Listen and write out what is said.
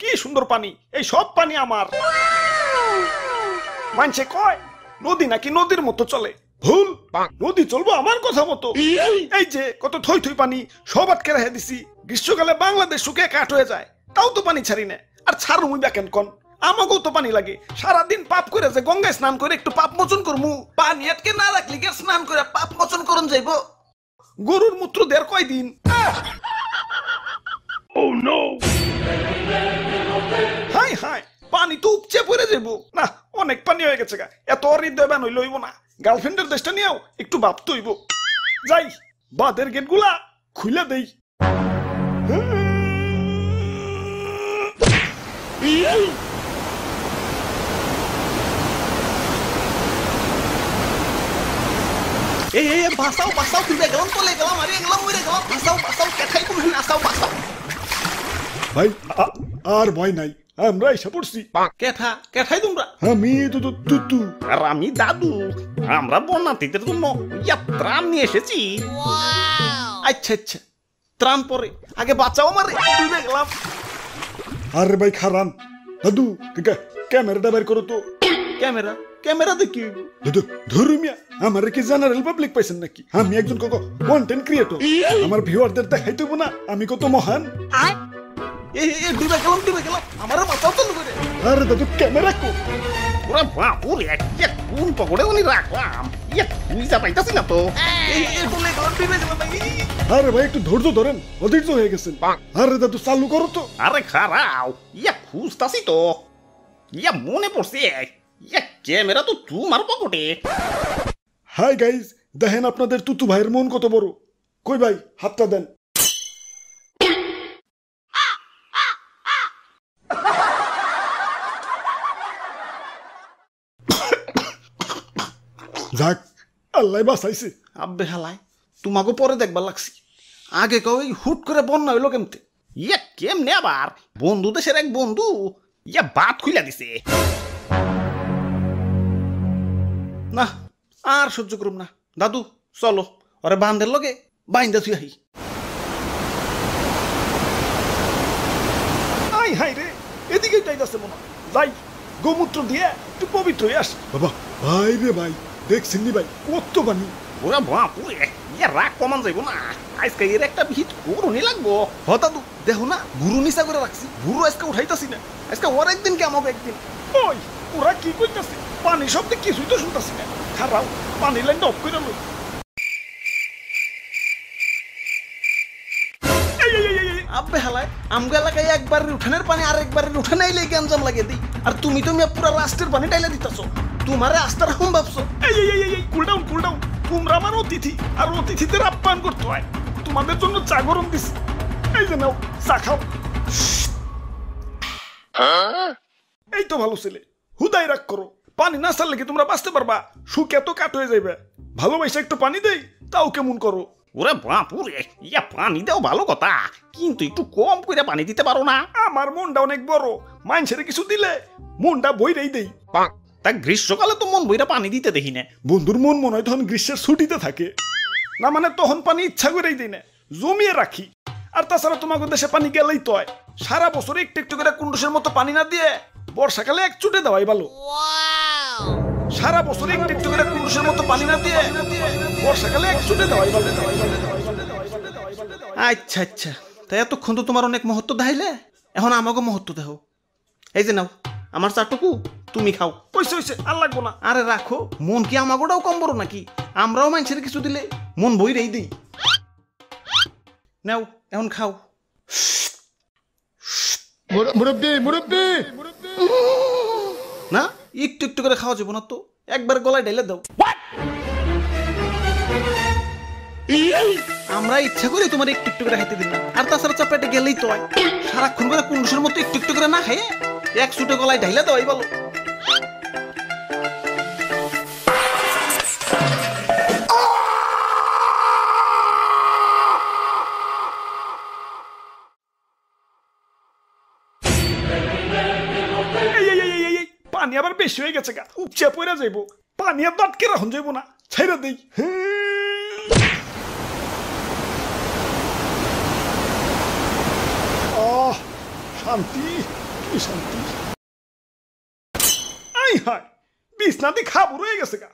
কি সুন্দর পানি, এই সব পানি আমার। মানছে কয় নদী নাকি নদীর মতো চলে, ভুল। নদী চলবো আমার কথা মতো। এই যে কত থই থই পানি সব আটকে রেখে দিছি। গ্রীষ্মকালে বাংলাদেশ শুকিয়ে কাঠ হয়ে যায়, তাও তো পানি ছাড়ি না। আর ছাড়ু মুই ব্যাকেন কন, আমাকেও তো পানি লাগে। সারাদিন পাপ করে যে গঙ্গায় স্নান করে একটু পাপ মোচন করমু, পানি আটকে না রাখলি কে স্নান করে পাপ মোচন করন যাইব? গরুর মূত্র দের কয়দিন। হাই হাই, পানি তো উপচে পড়ে যাইব না। অনেক পানি হয়ে গেছে গা, এত হৃদয় বান হইল হইব না। গার্লফ্রেন্ডের দেশটা নিয়েও একটু ভাবতে হইব। যাই, বাঁধের গেট গুলা খুলে দেই। বাঁচাও বাঁচাও, তুই গেলাম চলে গেলাম, আরে গেলাম মরে গেলাম। বাঁচাও বাঁচাও, কেঠাই কোন আসাও, বাঁচাও ভাই। আর ভয় নাই, আমরা এসে পড়ছি। কেঠা কেঠাই তোমরা? আমি তুতু আর আমি দাদু। আমরা বন্যার্থীদের জন্য ত্রাণ নিয়ে এসেছি। আচ্ছা আচ্ছা, ত্রাণ পরে, আগে বাঁচাও আমারে, ডুবে গেলাম। আরে ভাই খারান, দাদু ক্যামেরাটা বের করো তো। ক্যামেরা? ক্যামেরা দেখি দাদু ধরু মিয়া, আমার কি জেনারেল পাবলিক পাইছেন নাকি? আমি একজন কন্টেন্ট ক্রিয়েটর, আমার ভিউয়ারদের দেখাইতে না আমি কত মহান। ডুবে গেলাম ডুবে গেলাম, আমারও বাঁচাও চালু করে। আরে দাদু ক্যামেরা কো। ওরা বাপুরে কোন পকড়ে উনি রাখলাম, বুঝা পাইতাছি না তো। ডুবে গেলাম ডুবে গেলাম। আরে ভাই একটু ধৈর্য ধরেন, অধৈর্য হয়ে গেছেন। আরে দাদু চালু করো তো। আরে খারাও, খুঁজতাছি তো। মনে পড়ছে, ক্যামেরা তো তোমার পকেটে। হাই গাইজ, দেখেন আপনাদের তুতু ভাইয়ের মন কত বড়। কই ভাই হাতটা দেন। যাক, আল্লাহ বাঁচাইছে। আব্বে হালাই, তোমাকে পরে দেখবার লাগছি। আগে কই হুট করে বন্যা হইলো কেমতে? কেমনে আবার? বন্ধু দেশের এক বন্ধু বাত খুইলা দিছে। না, আর সহ্য করুম না। দাদু চলো, ওরে বান্ধের লগে বাইন্দা থুই আহি। আই হাই রে, এদিকেই যাইতাছে মনে হয়। যাই, গোমূত্র দিয়ে একটু পবিত্র হয়ে আসি। বাবা ভাই রে ভাই, দেখছেন নি ভাই কত পানি। ওরা বাপুরে, রাগ কমান যাইব না। আজকে এর একটা ভিত গরুনি লাগবো। হ দাদু, দেখো না গুরু নিচা করে রাখছি, গুরু আজকে উঠাইতাছি না। আজকে ওর একদিন কে আমাকে একদিন। ওই ওরা কি করতেছে? পানি শব্দে কিছুই তো শুনতাছি না। খারাপ, পানি লাইনটা অফ করে লই। আব্বে হালায়, আমগো এলাকায় একবারের উঠানের পানি আর একবারের উঠানে আইলে গ্যাঞ্জাম লাগিয়ে দিই। আর তুমি পুরা রাষ্ট্রের পানি টাইলে দিতেছো। তোমারে আস্তে রাখুন ভাবছো? Cool down cool down. তোমরা আমার অতিথি, আর অতিথিদের আপ্যায়ন করতে হয়। তোমাদের জন্য চা গরম দিছি, এই যে নাও চা খাও। এই তো ভালো ছেলে, হুদাই রাগ করো। পানি না ছাড়লে কি তোমরা বাঁচতে পারবা? সুখ এত কাট হয়ে যাইবে। ভালোবাসা একটু পানি দেই, তাও কেমন করো? ওরে বাপুরে, পানি দেও ভালো কথা, কিন্তু একটু কম করে পানি দিতে পারো না? আমার মনটা অনেক বড়, মানুষের কিছু দিলে মনটা বইরেই দেই। তা গ্রীষ্মকালে তো মন বইরা পানি দিতে দেখি না। বন্ধুর মন মনে হয় তখন গ্রীষ্মের ছুটিতে থাকে না, মানে তখন পানি ইচ্ছা করেই দিই না, জমিয়ে রাখি। আর তাছাড়া তোমাকে দেশে পানি গেলেই তো হয়। সারা বছর একটু একটু করে কুন্ডুসের মতো পানি না দিয়ে বর্ষাকালে এক চুটে দেওয়াই ভালো। সারা বছর একটু একটু করে কুন্ডুসের মতো পানি না দিয়ে বর্ষাকালে এক চুটে দেওয়াই ভালো। আচ্ছা আচ্ছা, তাই এতক্ষণ তো তোমার অনেক মহত্ব দেখাইলে, এখন আমাকে মহত্ব দেখো। এই যে নাও আমার চাটুকু, তুমি খাও। কইছে হইছে, আর লাগবো না। আরে রাখো, মন কি আমাগোটাও কম বড় নাকি? আমরাও মানুষের কিছু দিলে মন বইরেই দিই। নাও এখন খাও। মুরব্বি মুরব্বি, না একটু একটু করে খাওয়া যাবো না তো, একবার গলায় ঢেলে দাও। আমরা ইচ্ছা করে তোমার একটু একটু করে খাইতে দিলাম। আর তাছাড়া চাপড়াটা গেলেই তো হয়। সারাক্ষণ করে কুন্ডুসের মতো একটু একটু করে না খাইয়ে এক ছুটে গলায় ঢাইলে দেওয়াই ভালো। পানি আবার বেশি হয়ে গেছে গা, উপচে পড়ে যাইব। পানি আর দাঁতকে রাখুন যাইব না, ছেড়ে দেই। শান্তি। কি শান্তি। আই হায় বিছনাতে খাবো রয়ে গেছে গা।